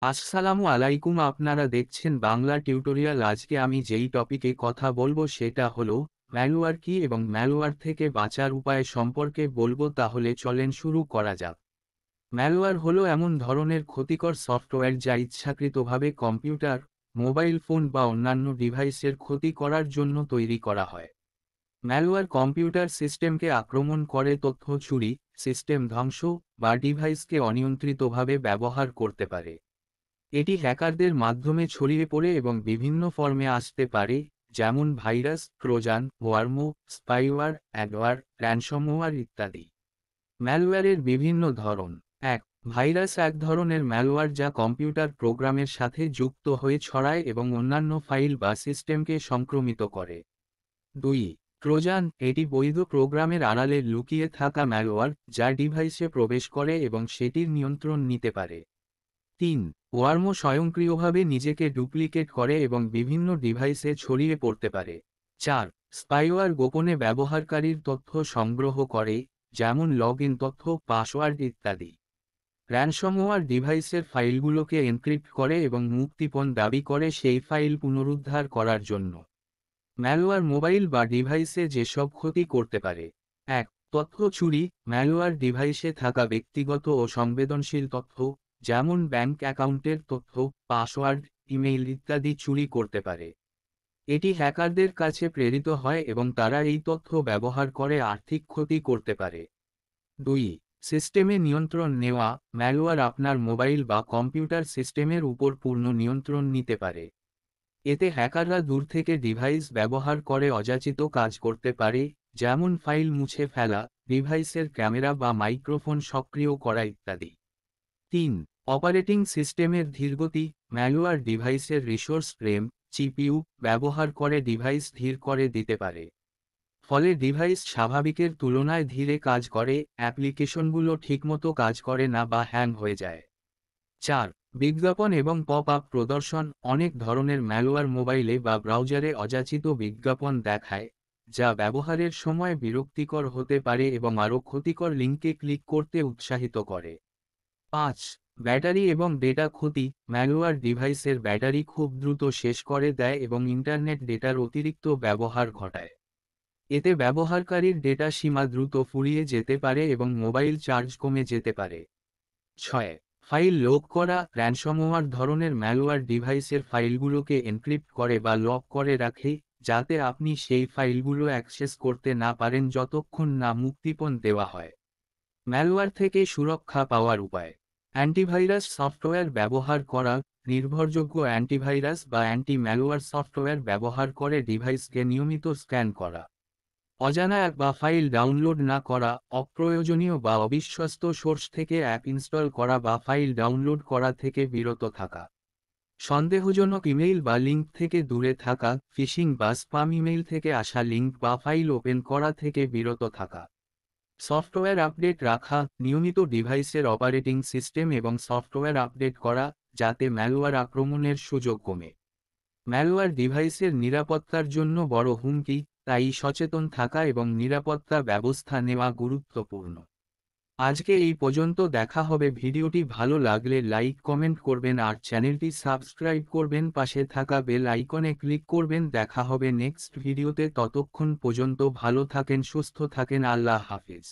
আসসালামু আলাইকুম, আপনারা দেখছেন বাংলা টিউটোরিয়াল। আজকে আমি যেই টপিকে কথা বলবো সেটা হলো ম্যালওয়্যার কি এবং ম্যালওয়্যার থেকে বাঁচার উপায় সম্পর্কে বলবো। তাহলে চলেন শুরু করা যাক। ম্যালওয়্যার হলো এমন ধরনের ক্ষতিকর সফটওয়্যার যা ইচ্ছাকৃতভাবে কম্পিউটার, মোবাইল ফোন বা অন্যান্য ডিভাইসের ক্ষতি করার জন্য তৈরি করা হয়। ম্যালওয়্যার কম্পিউটার সিস্টেমকে আক্রমণ করে তথ্য চুরি, সিস্টেম ধ্বংস বা ডিভাইসকে অনিয়ন্ত্রিতভাবে ব্যবহার করতে পারে। এটি হ্যাকারদের মাধ্যমে ছড়িয়ে পড়ে এবং বিভিন্ন ফর্মে আসতে পারে, যেমন virus, trojan, worm, spyware, adware, ransomware ইত্যাদি। ম্যালওয়্যারের বিভিন্ন ধরন। ১. ভাইরাস এক ধরনের ম্যালওয়্যার যা কম্পিউটার প্রোগ্রামের সাথে যুক্ত হয়ে ছড়ায় এবং অন্যান্য ফাইল বা সিস্টেমকে সংক্রমিত করে। ২. ট্রোজান, এটি বৈধ প্রোগ্রামের আড়ালে লুকিয়ে থাকা ম্যালওয়্যার যা ডিভাইসে প্রবেশ করে এবং সেটির নিয়ন্ত্রণ নিতে পারে। ৩. ওয়ার্ম স্বয়ংক্রিয়ভাবে নিজেকে ডুপ্লিকেট করে এবং বিভিন্ন ডিভাইসে ছড়িয়ে পড়তে পারে। ৪. স্পাইওয়্যার গোপনে ব্যবহারকারীর তথ্য সংগ্রহ করে, যেমন লগ ইন তথ্য, পাসওয়ার্ড ইত্যাদি। র্যানসমওয়্যার ডিভাইসের ফাইলগুলোকে এনক্রিপ্ট করে এবং মুক্তিপণ দাবি করে সেই ফাইল পুনরুদ্ধার করার জন্য। ম্যালওয়্যার মোবাইল বা ডিভাইসে যেসব ক্ষতি করতে পারে। ১. তথ্য চুরি। ম্যালওয়্যার ডিভাইসে থাকা ব্যক্তিগত ও সংবেদনশীল তথ্য, যেমন ব্যাংক অ্যাকাউন্টের তথ্য, পাসওয়ার্ড, ইমেইল ইত্যাদি চুরি করতে পারে। এটি হ্যাকারদের কাছে প্রেরিত হয় এবং তারা এই তথ্য ব্যবহার করে আর্থিক ক্ষতি করতে পারে। ২. সিস্টেমে নিয়ন্ত্রণ নেওয়া। ম্যালওয়্যার আপনার মোবাইল বা কম্পিউটার সিস্টেমের উপর পূর্ণ নিয়ন্ত্রণ নিতে পারে। এতে হ্যাকাররা দূর থেকে ডিভাইস ব্যবহার করে অযাচিত কাজ করতে পারে, যেমন ফাইল মুছে ফেলা, ডিভাইসের ক্যামেরা বা মাইক্রোফোন সক্রিয় করা ইত্যাদি। ৩. অপারেটিং সিস্টেমের ধীরগতি। ম্যালওয়্যার ডিভাইসের রিসোর্স র্যাম, সিপিইউ ব্যবহার করে ডিভাইস ধীর করে দিতে পারে। ফলে ডিভাইস স্বাভাবিকের তুলনায় ধীরে কাজ করে, অ্যাপ্লিকেশনগুলো ঠিকমতো কাজ করে না বা হ্যাং হয়ে যায়। ৪. বিজ্ঞাপন এবং পপ আপ প্রদর্শন। অনেক ধরনের ম্যালওয়্যার মোবাইলে বা ব্রাউজারে অযাচিত বিজ্ঞাপন দেখায়, যা ব্যবহারের সময় বিরক্তিকর হতে পারে এবং আরও ক্ষতিকর লিঙ্কে ক্লিক করতে উৎসাহিত করে। ৫. ব্যাটারি এবং ডেটা ক্ষতি। ম্যালওয়্যার ডিভাইসের ব্যাটারি খুব দ্রুত শেষ করে দেয় এবং ইন্টারনেট ডেটার অতিরিক্ত ব্যবহার ঘটায়। এতে ব্যবহারকারীর ডেটা সীমা দ্রুত ফুরিয়ে যেতে পারে এবং মোবাইল চার্জ কমে যেতে পারে। ৬. ফাইল লক করা। র্যানসমওয়্যার ধরনের ম্যালওয়্যার ডিভাইসের ফাইলগুলোকে এনক্রিপ্ট করে বা লক করে রাখে, যাতে আপনি সেই ফাইলগুলো অ্যাক্সেস করতে না পারেন যতক্ষণ না মুক্তিপণ দেওয়া হয়। ম্যালওয়্যার থেকে সুরক্ষা পাওয়ার উপায়। অ্যান্টিভাইরাস সফটওয়্যার ব্যবহার করা। নির্ভরযোগ্য অ্যান্টিভাইরাস বা অ্যান্টি ম্যালওয়্যার সফটওয়্যার ব্যবহার করে ডিভাইসকে নিয়মিত স্ক্যান করা। অজানা অ্যাপ বা ফাইল ডাউনলোড না করা। অপ্রয়োজনীয় বা অবিশ্বস্ত সোর্স থেকে অ্যাপ ইনস্টল করা বা ফাইল ডাউনলোড করা থেকে বিরত থাকা। সন্দেহজনক ইমেইল বা লিঙ্ক থেকে দূরে থাকা। ফিশিং বা স্পাম ইমেইল থেকে আসা লিঙ্ক বা ফাইল ওপেন করা থেকে বিরত থাকা। সফটওয়্যার আপডেট রাখা। নিয়মিত ডিভাইসের অপারেটিং সিস্টেম এবং সফটওয়্যার আপডেট করা, যাতে ম্যালওয়্যার আক্রমণের সুযোগ কমে। ম্যালওয়্যার ডিভাইসের নিরাপত্তার জন্য বড় হুমকি, তাই সচেতন থাকা এবং নিরাপত্তা ব্যবস্থা নেওয়া গুরুত্বপূর্ণ। আজকে এই পর্যন্ত। দেখা হবে। ভিডিওটি ভালো লাগলে লাইক কমেন্ট করবেন আর চ্যানেলটি সাবস্ক্রাইব করবেন, পাশে থাকা বেল আইকনে ক্লিক করবেন। দেখা হবে নেক্সট ভিডিওতে। ততক্ষণ পর্যন্ত ভালো থাকেন, সুস্থ থাকেন। আল্লাহ হাফেজ।